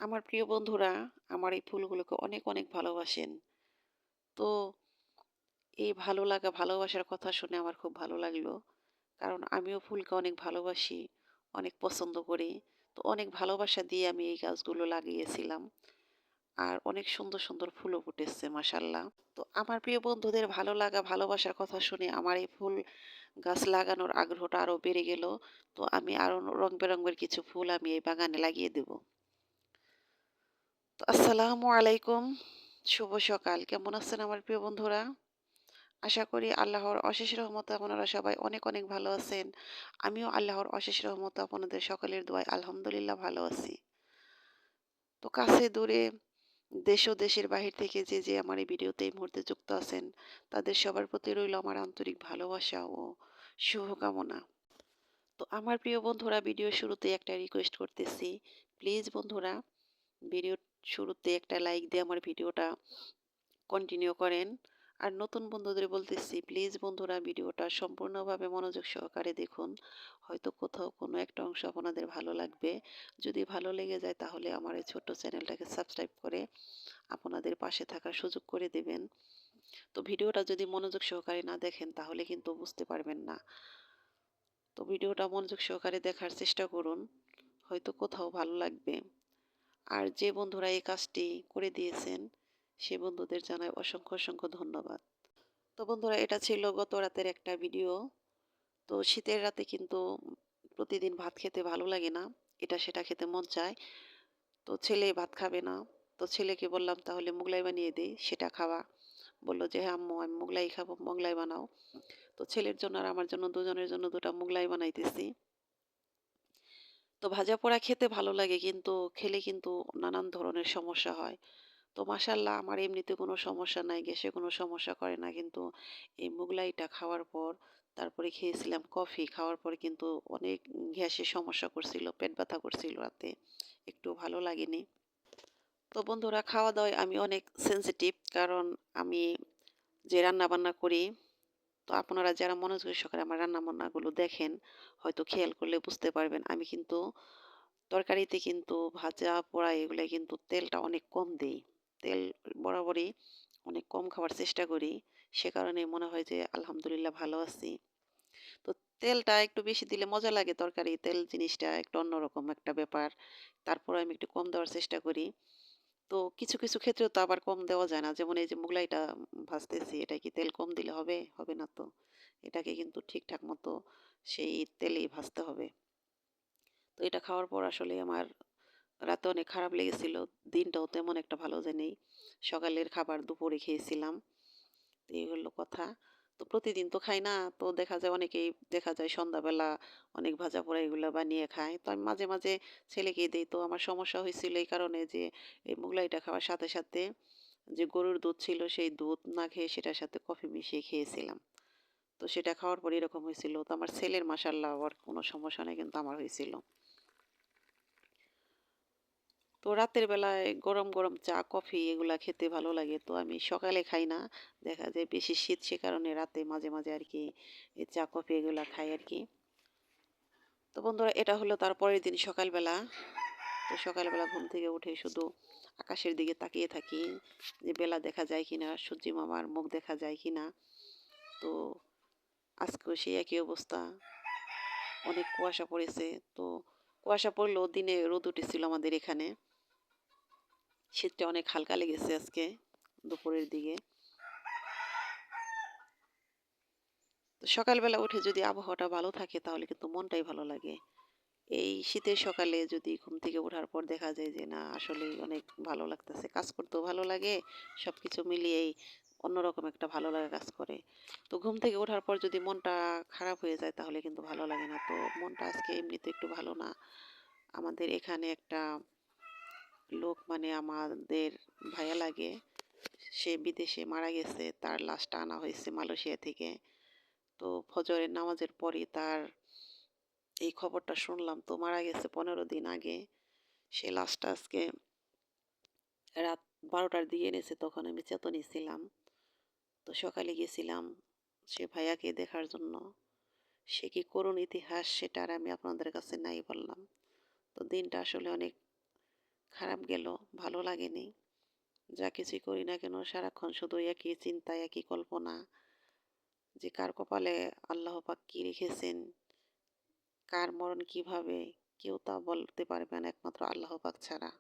আমার প্রিয় বন্ধুরা আমার এই ফুলগুলোকে অনেক অনেক ভালোবাসেন। তো এই ভালো লাগা ভালোবাসার কথা শুনে আমার খুব ভালো লাগলো। কারণ আমিও ফুলকে অনেক ভালোবাসি, অনেক পছন্দ করি। তো অনেক ভালোবাসা দিয়ে আমি এই গাছগুলো লাগিয়েছিলাম। আর অনেক সুন্দর সুন্দর ফুলও ফুটেছে মাশাআল্লাহ। তো আমার প্রিয় বন্ধুদের ভালো লাগা ভালোবাসার কথা শুনে আমার এই ফুল গাছ লাগানোর আগ্রহটা আরো বেড়ে গেল। তো আমি আরো রং বেরঙের কিছু ফুল আমি এই বাগানে লাগিয়ে দেব। তো আসসালামু আলাইকুম। শুভ সকাল। কেমন আছেন আমার প্রিয় বন্ধুরা? আশা করি আল্লাহর অশেষ রহমতে আপনারা সবাই অনেক অনেক ভালো আছেন। আমিও আল্লাহর অশেষ রহমতে আপনাদের সকলের দোয়ায় আলহামদুলিল্লাহ ভালো আছি। তো কাছে দূরে দেশ ও দেশের বাহির থেকে যে আমার এই ভিডিওতে এই মুহূর্তে যুক্ত আছেন, তাদের সবার প্রতি রইল আমার আন্তরিক ভালোবাসা ও শুভকামনা। তো আমার প্রিয় বন্ধুরা ভিডিও শুরুতেই একটা রিকোয়েস্ট করতেছি। প্লিজ বন্ধুরা ভিডিওর শুরুতে একটা লাইক দিয়ে আমার ভিডিওটা কন্টিনিউ করেন। আর নতুন বন্ধুদের বলতেছি প্লিজ বন্ধুরা ভিডিওটা সম্পূর্ণভাবে মনোযোগ সহকারে দেখুন। হয়তো কোথাও কোনো একটা অংশ আপনাদের ভালো লাগবে। যদি ভালো লেগে যায় তাহলে আমার এই ছোট্ট চ্যানেলটাকে সাবস্ক্রাইব করে আপনাদের পাশে থাকার সুযোগ করে দেবেন। তো ভিডিওটা যদি মনোযোগ সহকারে না দেখেন তাহলে কিন্তু বুঝতে পারবেন না। তো ভিডিওটা মনোযোগ সহকারে দেখার চেষ্টা করুন। হয়তো কোথাও ভালো লাগবে। আর যে বন্ধুরা এই কাজটি করে দিয়েছেন সে বন্ধুদের জানাই অসংখ্য অসংখ্য ধন্যবাদ। তো বন্ধুরা এটা ছিল গত রাতের একটা ভিডিও। তো শীতের রাতে কিন্তু প্রতিদিন ভাত খেতে ভালো লাগে না। এটা সেটা খেতে মন চায়। তো ছেলে ভাত খাবে না। তো ছেলেকে বললাম তাহলে মোগলাই বানিয়ে দেই, সেটা খাওয়া। বলল যে হ্যাঁ আম্মু আমি মোগলাই খাবো, মোগলাই বানাও। তো ছেলের জন্য আর আমার জন্য দুজনের জন্য ২ টা মোগলাই বানাইতেছি। তো ভাজা পোড়া খেতে ভালো লাগে কিন্তু খেলে কিন্তু নানান ধরনের সমস্যা হয়। তো মাশাআল্লাহ আমার এমনিতে কোনো সমস্যা নাই, গ্যাসে কোনো সমস্যা করে না। কিন্তু এই মোগলাইটা খাওয়ার পর তারপরে খেয়েছিলাম কফি। খাওয়ার পরে কিন্তু অনেক গ্যাসের সমস্যা করছিল, পেট ব্যথা করছিল রাতে। একটু ভালো লাগেনি। তো বন্ধুরা খাওয়া-দাওয়ায় আমি অনেক সেনসিটিভ কারণ আমি যে রান্না-বান্না করি, তো আপনারা যারা মনোযোগের সহকারে আমার রান্না-বান্নাগুলো দেখেন, হয়তো খেয়াল করলে বুঝতে পারবেন। আমি কিন্তু তরকারিতে কিন্তু ভাজা, পোড়া এগুলায় কিন্তু তেলটা অনেক কম দেই। তেল বরাবরই অনেক কম খাওয়ার চেষ্টা করি। সে কারণেই মনে হয় যে আলহামদুলিল্লাহ ভালো আছি। তো তেলটা একটু বেশি দিলে মজা লাগে তরকারি। তেল জিনিসটা একটু অন্যরকম একটা ব্যাপার। তারপরে আমি একটু কম দেওয়ার চেষ্টা করি। তো কিছু, কিছু ক্ষেত্রেও তো আবার কম দেওয়া যায় না। যেমন এই যে মোগলাইটা ভাজতেছি, এটা কি তেল কম দিলে হবে? হবে না তো। এটাকে কিন্তু ঠিকঠাক মতো সেই তেলেই ভাজতে হবে। তো এটা খাওয়ার পর আসলে আমার রাতে অনেক খারাপ লেগেছিল। দিনটাও তেমন একটা ভালো যায়নি। সকালের খাবার দুপুরে খেয়েছিলাম। তো এই হলো কথা। তো প্রতিদিন তো খাই না। তো দেখা যায় অনেকেই দেখা যায় সন্ধ্যাবেলা অনেক ভাজা-পোড়া এগুলা বানিয়ে খায়। তো আমি মাঝে, মাঝে ছেলেকে দেই। তো আমার সমস্যা হয়েছিল এই কারণে যে এই মোগলাইটা খাওয়ার সাথে, সাথে যে গরুর দুধ ছিল সেই দুধ না খেয়ে সেটার সাথে কফি মিশিয়ে খেয়েছিলাম। তো সেটা খাওয়ার পর এরকম হয়েছিল। তো আমার ছেলের মাশাআল্লাহ আবার কোনো সমস্যা নেই কিন্তু আমার হয়েছিল। তো রাতের বেলায় গরম, গরম চা, কফি এগুলা খেতে ভালো লাগে। তো আমি সকালে খাই না। দেখা যায় বেশি শীত সে কারণে রাতে মাঝে, মাঝে আরকি এই চা, কফি এগুলা খাই আরকি। তো বন্ধুরা এটা হলো তার পরের দিন সকালবেলা। তো সকালবেলা ঘুম থেকে উঠে শুধু আকাশের দিকে তাকিয়ে থাকি যে বেলা দেখা যায় কিনা, সূর্যি মামার মুখ দেখা যায় কিনা। তো আজকেও সেই একই অবস্থা। অনেক কুয়াশা পড়েছে। তো কুয়াশা পড়লেও দিনে রোদ উঠেছিল আমাদের এখানে। শীতটা অনেক হালকা লেগেছে আজকে দুপুরের দিকে। তো সকালবেলা উঠে যদি আবহাওয়াটা ভালো থাকে তাহলে কিন্তু মনটাই ভালো লাগে। এই শীতের সকালে যদি ঘুম থেকে ওঠার পর দেখা যায় যে না আসলেই অনেক ভালো লাগতেছে। কাজ করতেও ভালো লাগে। সবকিছু মিলিয়েই অন্যরকম একটা ভালো লাগা কাজ করে। তো ঘুম থেকে ওঠার পর যদি মনটা খারাপ হয়ে যায় তাহলে কিন্তু ভালো লাগে না। তো মনটা আজকে এমনিতে একটু ভালো না। আমাদের এখানে একটা লোক মানে আমাদের ভাইয়া লাগে। সে বিদেশে মারা গেছে। তার লাশটা আনা হয়েছে মালয়েশিয়া থেকে। তো ফজরের নামাজের পরই তার এই খবরটা শুনলাম। তো মারা গেছে ১৫ দিন আগে। সে লাশটা আজকে রাত ১২টার দিকে এনেছে। তখন আমি চেতনই ছিলাম। তো সকালে গেছিলাম সে ভাইয়াকে দেখার জন্য। সে কি করুণ ইতিহাস সেটা আর আমি আপনাদের কাছে নাই বললাম। তো দিনটা আসলে অনেক খারাপ গেল, ভালো লাগেনি। যা কিছুই করি না কেন সারাক্ষণ শুধু একই চিন্তা, একই কল্পনা যে কার কপালে আল্লাহ পাক কি রেখেছেন, কার মরণ কিভাবে, কেউ তা বলতে পারবে না একমাত্র আল্লাহ পাক ছাড়া।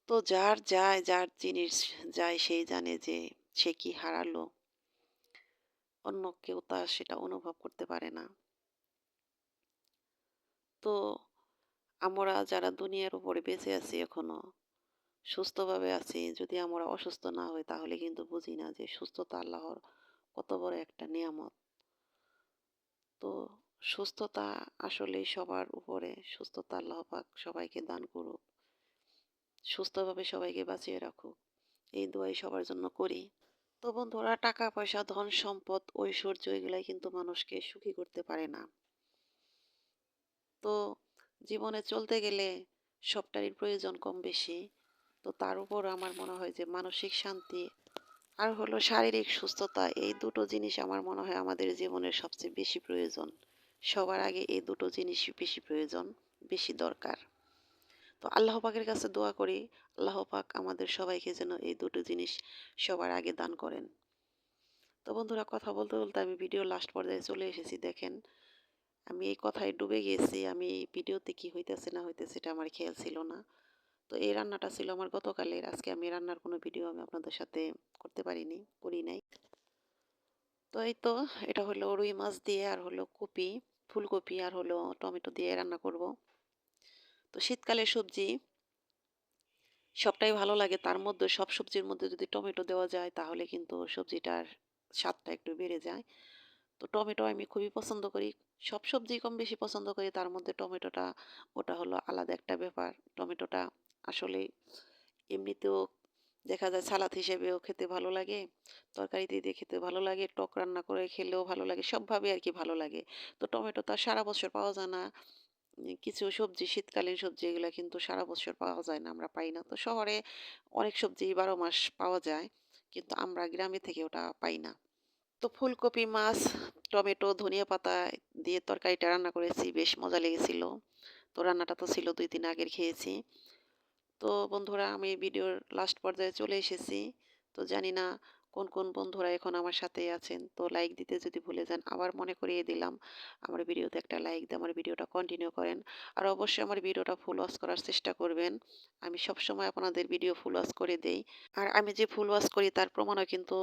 তো যার যায়, যার জিনিস যায় সেই জানে যে সে কি হারালো। অন্য কেউ তা সেটা অনুভব করতে পারে না। তো আমরা যারা দুনিয়ার উপরে বেঁচে আছি এখনো, সুস্থভাবে আছি, যদি আমরা অসুস্থ না হই তাহলে কিন্তু বুঝি না যে সুস্থতা আল্লাহর কত বড় একটা নিয়ামত। তো সুস্থতা আসলেই সবার উপরে, সুস্থতা আল্লাহ পাক সবাইকে দান করুক। সুস্থভাবে সবাইকে বাঁচিয়ে রাখুক। এই দোয়াই সবার জন্য করি। তো বন্ধুরা, টাকা পয়সা, ধন সম্পদ, ঐশ্বর্য এগুলাই কিন্তু মানুষকে সুখী করতে পারে না। তো জীবনে চলতে গেলে সবটারই প্রয়োজন কম বেশি। তো তার উপর আমার মনে হয় যে মানসিক শান্তি আর হলো শারীরিক সুস্থতা, এই দুটো জিনিস আমার মনে হয় আমাদের জীবনের সবচেয়ে বেশি প্রয়োজন। সবার আগে এই দুটো জিনিসই বেশি প্রয়োজন, বেশি দরকার। তো আল্লাহ পাকের কাছে দোয়া করি, আল্লাহ পাক আমাদের সবাইকে যেন এই দুটো জিনিস সবার আগে দান করেন। তো বন্ধুরা, কথা বলতে বলতে আমি ভিডিও লাস্ট পর্যায়ে চলে এসেছি। দেখেন, আমি এই কথায় ডুবে গিয়েছি। আমি এই ভিডিওতে কি হইতেছে না হইতেছে এটা আমার খেয়াল ছিল না। তো এই রান্নাটা ছিল আমার গতকালের। আজকে আমি রান্নার কোনো ভিডিও আমি আপনাদের সাথে করতে পারিনি, করি নাই। তো এই তো, এটা হলো রুই মাছ দিয়ে আর হলো কপি, ফুলকপি আর হলো টমেটো দিয়ে রান্না করব। তো শীতকালের সবজি সবটাই ভালো লাগে। তার মধ্যে সব সবজির মধ্যে যদি টমেটো দেওয়া যায় তাহলে কিন্তু সবজিটার স্বাদটা একটু বেড়ে যায়। তো টমেটো আমি খুবই পছন্দ করি। সব সবজি কম বেশি পছন্দ করি। তার মধ্যে টমেটোটা ওটা হলো আলাদা একটা ব্যাপার। টমেটোটা আসলেই এমনিতেও দেখা যায় সালাদ হিসেবেও খেতে ভালো লাগে। তরকারিতে দিয়ে খেতে ভালো লাগে। টক রান্না করে খেলেও ভালো লাগে। সবভাবে আরকি ভালো লাগে। তো টমেটো তো আর সারা বছর পাওয়া যায় না। কিছু সবজি, শীতকালীন সবজি এগুলা কিন্তু সারা বছর পাওয়া যায় না, আমরা পাই না। তো শহরে অনেক সবজি ১২ মাস পাওয়া যায়। কিন্তু আমরা গ্রামে থেকে ওটা পাই না। তো ফুলকপি, মাছ, টমেটো, ধনিয়া পাতা দিয়ে তরকারিটা রান্না করেছি। বেশ মজা লেগেছিল। তো রান্নাটা তো ছিল ২ দিন আগের, খেয়েছি। তো বন্ধুরা, আমি ভিডিওর লাস্ট পর্যায়ে চলে এসেছি। তো জানি না কোন কোন বন্ধুরা এখন আমার সাথে আছেন। তো লাইক দিতে যদি ভুলে যান, আবার মনে করিয়ে দিলাম আমার ভিডিওতে একটা লাইক দিয়ে আমার ভিডিওটা কন্টিনিউ করেন। আর অবশ্যই আমার ভিডিওটা ফুল ওয়াচ করার চেষ্টা করবেন। আমি সবসময় আপনাদের ভিডিও ফুল ওয়াচ করে দেই। আর আমি যে ফুল ওয়াচ করি তার প্রমাণও কিন্তু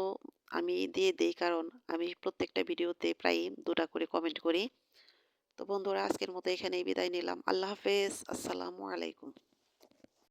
আমি দিয়ে দেই, কারণ আমি প্রত্যেকটা ভিডিওতে প্রায় ২ টা করে কমেন্ট করি। তো বন্ধুরা, আজকের মতো এখানেই বিদায় নিলাম। আল্লাহ হাফেজ। আসসালামু আলাইকুম।